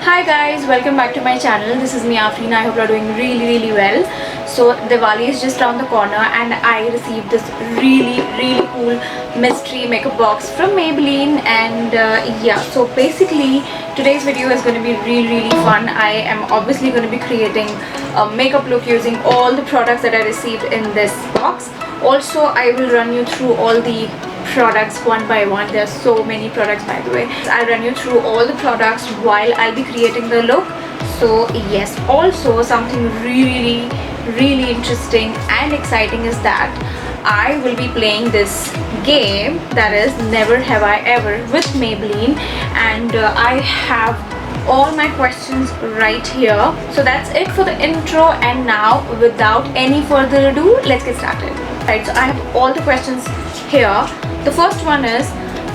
Hi guys, welcome back to my channel. This is me Afreen. I hope you're doing really well. So Diwali is just around the corner and I received this really cool mystery makeup box from Maybelline, and yeah, so basically today's video is going to be really fun. I am obviously going to be creating a makeup look using all the products that I received in this box. Also, I will run you through all the products one by one. There are so many products, by the way. I'll run you through all the products while I'll be creating the look. So yes, also something really interesting and exciting is that I will be playing this game, that is Never Have I Ever with Maybelline, and I have all my questions right here. So that's it for the intro, and now without any further ado, let's get started. Right, so I have all the questions here. The first one is,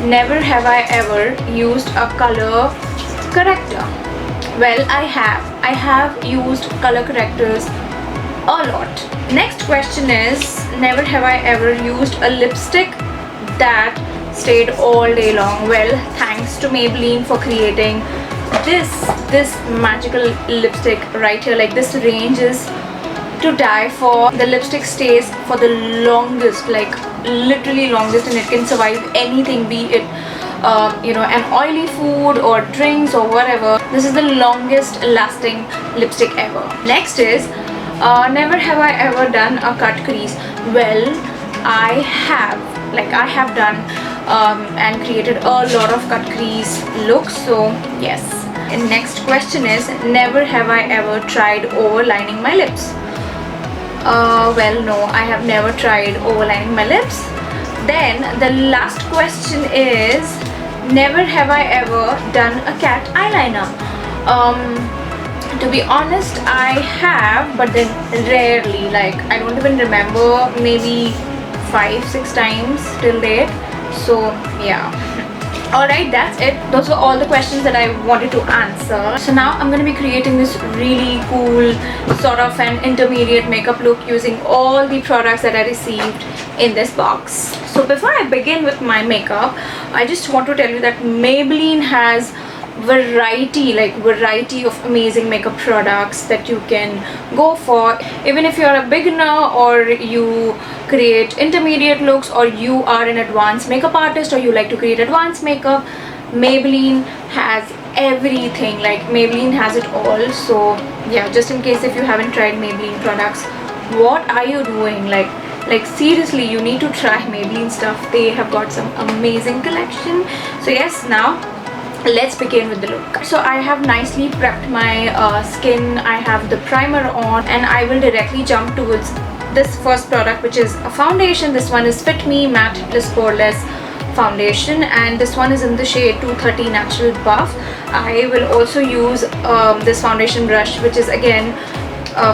never have I ever used a color corrector? Well, I have used color correctors a lot. Next question is, never have I ever used a lipstick that stayed all day long? Well, thanks to Maybelline for creating this magical lipstick right here. Like, this range is to die for. The lipstick stays for the longest, like literally longest, and it can survive anything, be it an oily food or drinks or whatever. This is the longest lasting lipstick ever. Next is, never have I ever done a cut crease? Well, I have done and created a lot of cut crease looks, so yes. And next question is, never have I ever tried overlining my lips? Well, no, I have never tried overlining my lips. Then the last question is, never have I ever done a cat eyeliner? To be honest, I have, but then rarely. Like, I don't even remember, maybe 5-6 times till date. So yeah. Alright, that's it. Those were all the questions that I wanted to answer. So now I'm going to be creating this really cool sort of an intermediate makeup look using all the products that I received in this box. So before I begin with my makeup, I just want to tell you that Maybelline has variety of amazing makeup products that you can go for. Even if you're a beginner, or you create intermediate looks, or you are an advanced makeup artist, or you like to create advanced makeup, Maybelline has everything. Like, Maybelline has it all. So yeah, just in case if you haven't tried Maybelline products, what are you doing? Like seriously, you need to try Maybelline stuff. They have got some amazing collection. So yes, now let's begin with the look. So I have nicely prepped my skin. I have the primer on, and I will directly jump towards this first product, which is a foundation. This one is Fit Me Matte Plus Poreless Foundation, and this one is in the shade 230 Natural Buff. I will also use this foundation brush, which is again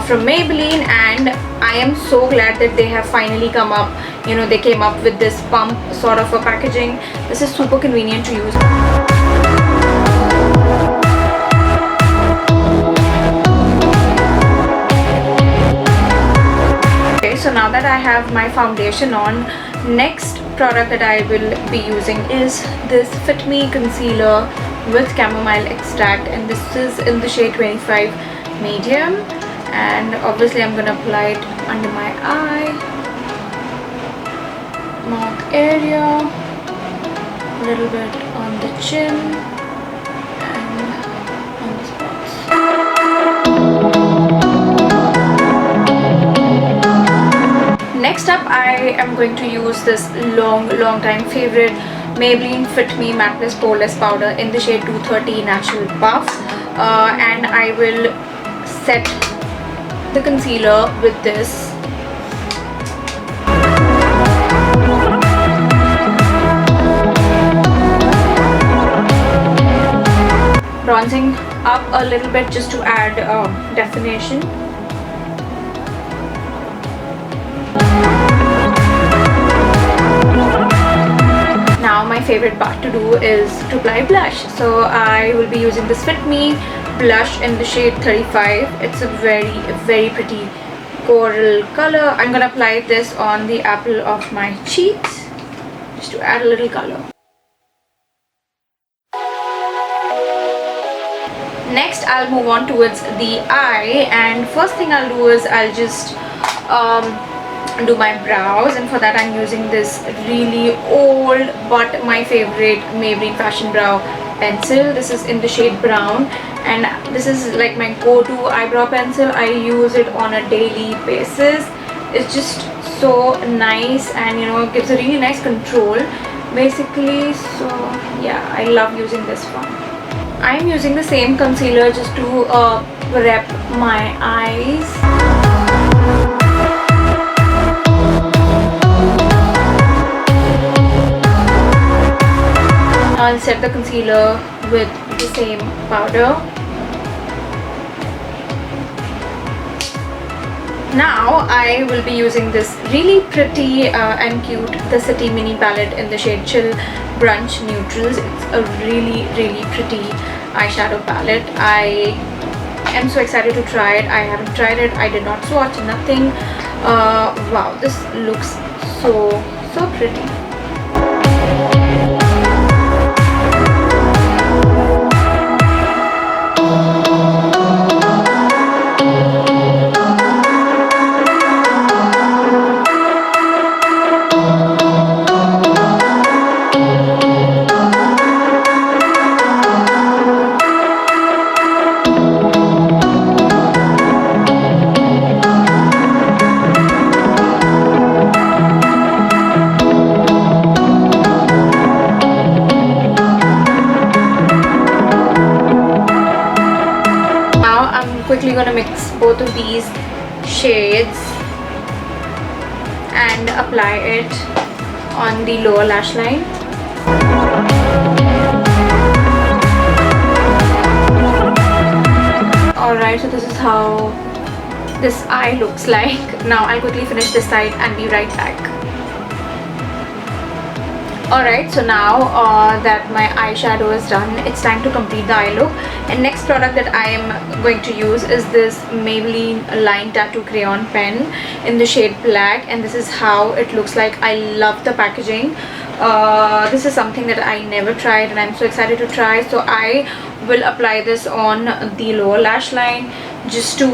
from Maybelline, and I am so glad that they have finally come up. They came up with this pump sort of a packaging. This is super convenient to use. So now that I have my foundation on, next product that I will be using is this Fit Me concealer with chamomile extract, and this is in the shade 25 medium, and obviously I'm gonna apply it under my eye, mouth area, a little bit on the chin, and on the spots. Next up, I am going to use this long time favorite Maybelline Fit Me Matte Plus Poreless powder in the shade 230 Natural Buff, and I will set the concealer with this. Bronzing up a little bit just to add definition. Now my favorite part to do is to apply blush. So I will be using this Fit Me blush in the shade 35. It's a very pretty coral color. I'm gonna apply this on the apple of my cheeks just to add a little color. Next, I'll move on towards the eye, and first thing I'll do is I'll just do my brows, and for that I'm using this really old but my favorite Maybelline Fashion Brow pencil. This is in the shade brown, and this is like my go-to eyebrow pencil. I use it on a daily basis. It's just so nice, and you know, it gives a really nice control basically. So yeah, I love using this one. I'm using the same concealer just to prep my eyes. I'll set the concealer with the same powder. Now I will be using this really pretty and cute The City Mini palette in the shade Chill Brunch Neutrals. It's a really pretty eyeshadow palette. I am so excited to try it. I haven't tried it. I did not swatch, nothing. Wow, this looks so pretty. Quickly gonna mix both of these shades and apply it on the lower lash line. Alright, so this is how this eye looks like. Now I'll quickly finish this side and be right back. Alright, so now that my eyeshadow is done, it's time to complete the eye look. And next product that I am going to use is this Maybelline Line Tattoo Crayon Pen in the shade Black, and this is how it looks like. I love the packaging. This is something that I never tried and I'm so excited to try. So I will apply this on the lower lash line just to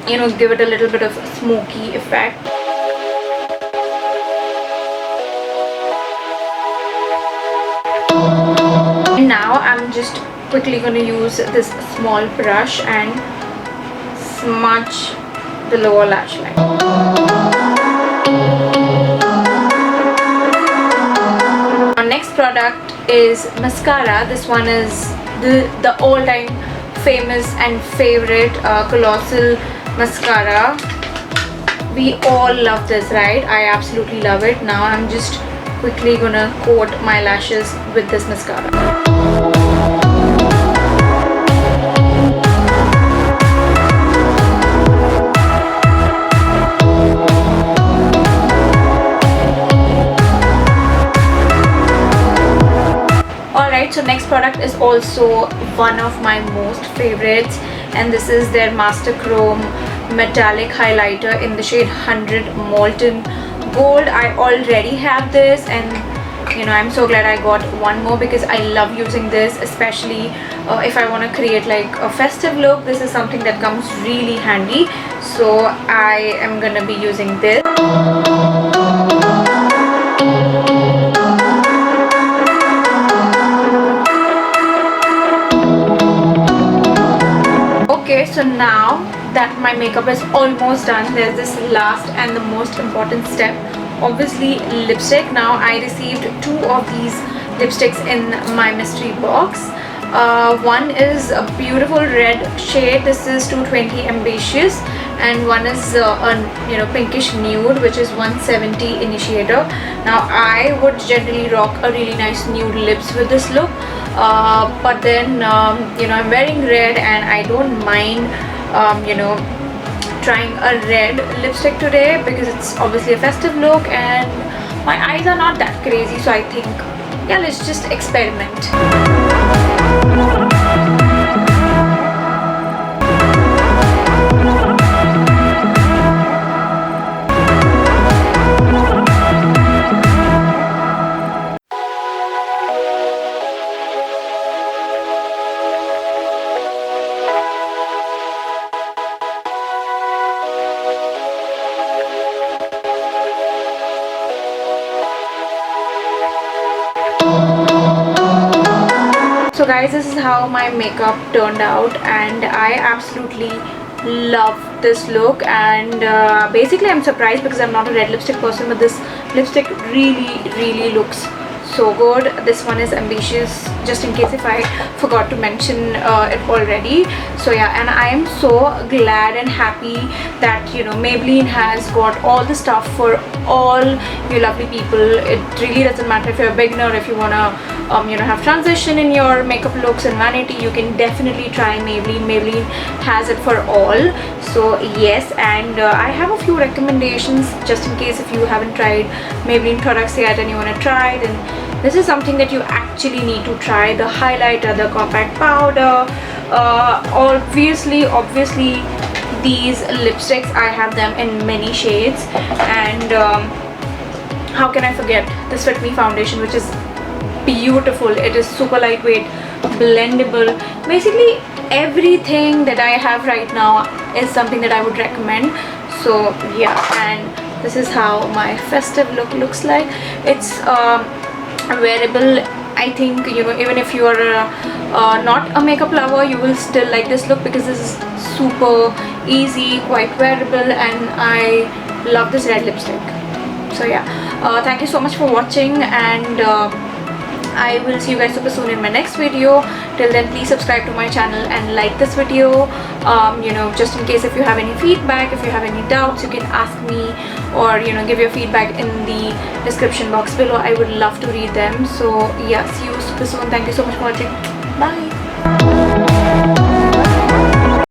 you know, give it a little bit of smoky effect. Now I'm just quickly going to use this small brush and smudge the lower lash line. Our next product is mascara. This one is the all-time famous and favorite Colossal mascara. We all love this, right? I absolutely love it. Now I'm just quickly gonna coat my lashes with this mascara. Alright, so next product is also one of my most favorites, and this is their Master Chrome Metallic Highlighter in the shade 100 Molten Gold. I already have this, and you know, I'm so glad I got one more because I love using this, especially if I want to create like a festive look. This is something that comes really handy, so I am gonna be using this. Okay, so now that my makeup is almost done, there's this last and the most important step, obviously lipstick. Now I received two of these lipsticks in my mystery box. One is a beautiful red shade, this is 220 Ambitious, and one is a pinkish nude, which is 170 Initiator. Now I would generally rock a really nice nude lips with this look, but then I'm wearing red and I don't mind trying a red lipstick today because it's obviously a festive look and my eyes are not that crazy, so I think, yeah, let's just experiment. So guys, this is how my makeup turned out, and I absolutely love this look. And basically I'm surprised because I'm not a red lipstick person, but this lipstick really looks so good. This one is Ambitious, just in case if I forgot to mention it already. So yeah, and I am so glad and happy that, you know, Maybelline has got all the stuff for all you lovely people. It really doesn't matter if you're a beginner, if you wanna you know, have transition in your makeup looks and vanity, you can definitely try Maybelline. Maybelline has it for all. So yes, and I have a few recommendations just in case if you haven't tried Maybelline products yet and you want to try, then this is something that you actually need to try. The highlighter, the compact powder, obviously these lipsticks, I have them in many shades. And how can I forget this Fit Me foundation, which is beautiful. It is super lightweight, blendable. Basically everything that I have right now is something that I would recommend. So yeah, and this is how my festive look looks like. It's wearable. I think, you know, even if you are not a makeup lover, you will still like this look because this is super easy, quite wearable, and I love this red lipstick. So yeah, thank you so much for watching, and I will see you guys super soon in my next video. Till then, please subscribe to my channel and like this video. You know, just in case if you have any feedback, if you have any doubts, you can ask me, or, you know, give your feedback in the description box below. I would love to read them. So yeah, see you super soon. Thank you so much for watching. Bye.